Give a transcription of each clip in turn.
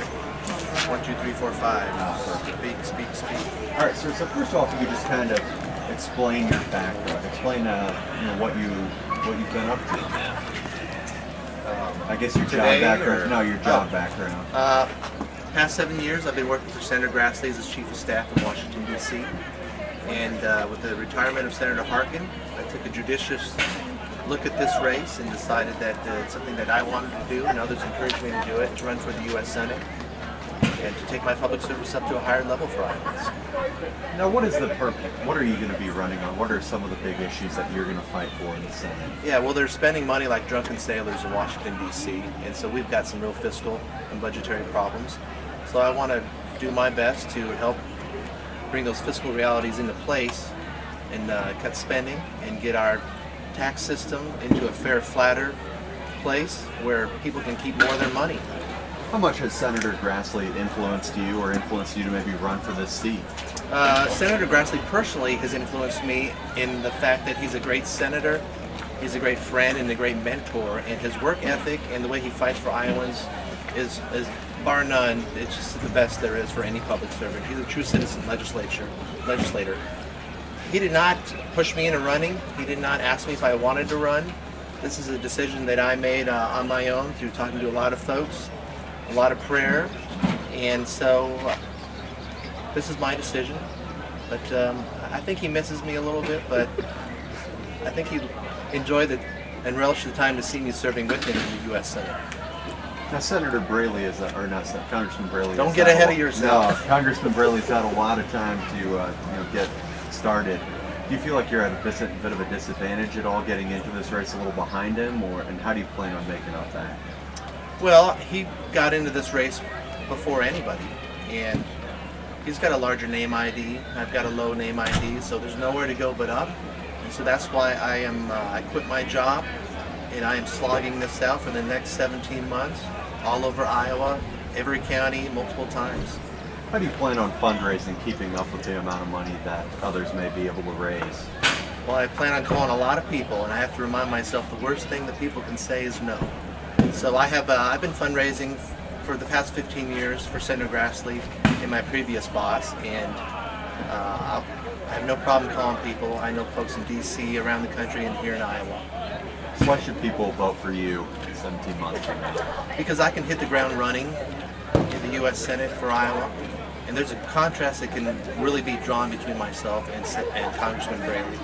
1, 2, 3, 4, 5. Speak. All right, sir. So first off, you could just kind of explain your background. Explain, what you've been up to. I guess your job Today, background. or- No, your job background. Past 7 years, I've been working for Senator Grassley as Chief of Staff in Washington, D.C. And with the retirement of Senator Harkin, I took a judicious look at this race and decided that it's something that I wanted to do, and others encouraged me to do it, to run for the U.S. Senate and to take my public service up to a higher level for Iowans. Now, what is the purpose? What are you going to be running on? What are some of the big issues that you're going to fight for in the Senate? Yeah, well, they're spending money like drunken sailors in Washington, D.C., and so we've got some real fiscal and budgetary problems. So I want to do my best to help bring those fiscal realities into place and cut spending and get our tax system into a fair, flatter place where people can keep more of their money. How much has Senator Grassley influenced you to maybe run for this seat? Senator Grassley personally has influenced me in the fact that he's a great senator, he's a great friend and a great mentor, and his work ethic and the way he fights for Iowans is bar none, it's just the best there is for any public servant. He's a true citizen legislator. He did not push me into running. He did not ask me if I wanted to run. This is a decision that I made on my own through talking to a lot of folks, a lot of prayer, and so this is my decision. But I think he misses me a little bit, but I think he enjoyed it and relished the time to see me serving with him in the U.S. Senate. Now, Senator Braley Congressman Braley. Don't get ahead of yourself. No, Congressman Braley's had a lot of time to get started. Do you feel like you're at a bit of a disadvantage at all getting into this race a little behind him, and how do you plan on making up that? Well, he got into this race before anybody, and he's got a larger name ID. I've got a low name ID, so there's nowhere to go but up. And so that's why I quit my job, and I am slogging this out for the next 17 months, all over Iowa, every county, multiple times. How do you plan on fundraising, keeping up with the amount of money that others may be able to raise? Well, I plan on calling a lot of people, and I have to remind myself the worst thing that people can say is no. So I've been fundraising for the past 15 years for Senator Grassley and my previous boss, and I have no problem calling people. I know folks in D.C., around the country, and here in Iowa. So why should people vote for you 17 months from now? Because I can hit the ground running in the U.S. Senate for Iowa, and there's a contrast that can really be drawn between myself and Congressman Braley.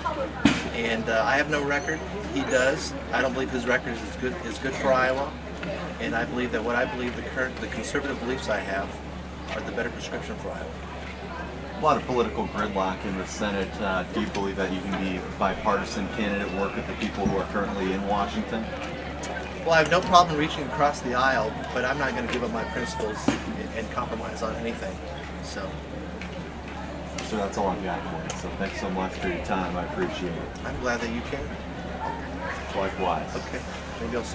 And I have no record. He does. I don't believe his record is good for Iowa, and I believe that what I believe the conservative beliefs I have are the better prescription for Iowa. A lot of political gridlock in the Senate. Do you believe that you can be a bipartisan candidate, work with the people who are currently in Washington? Well, I have no problem reaching across the aisle, but I'm not going to give up my principles and compromise on anything. So That's all I've got for you. So thanks so much for your time. I appreciate it. I'm glad that you came. Likewise. Okay, maybe I'll see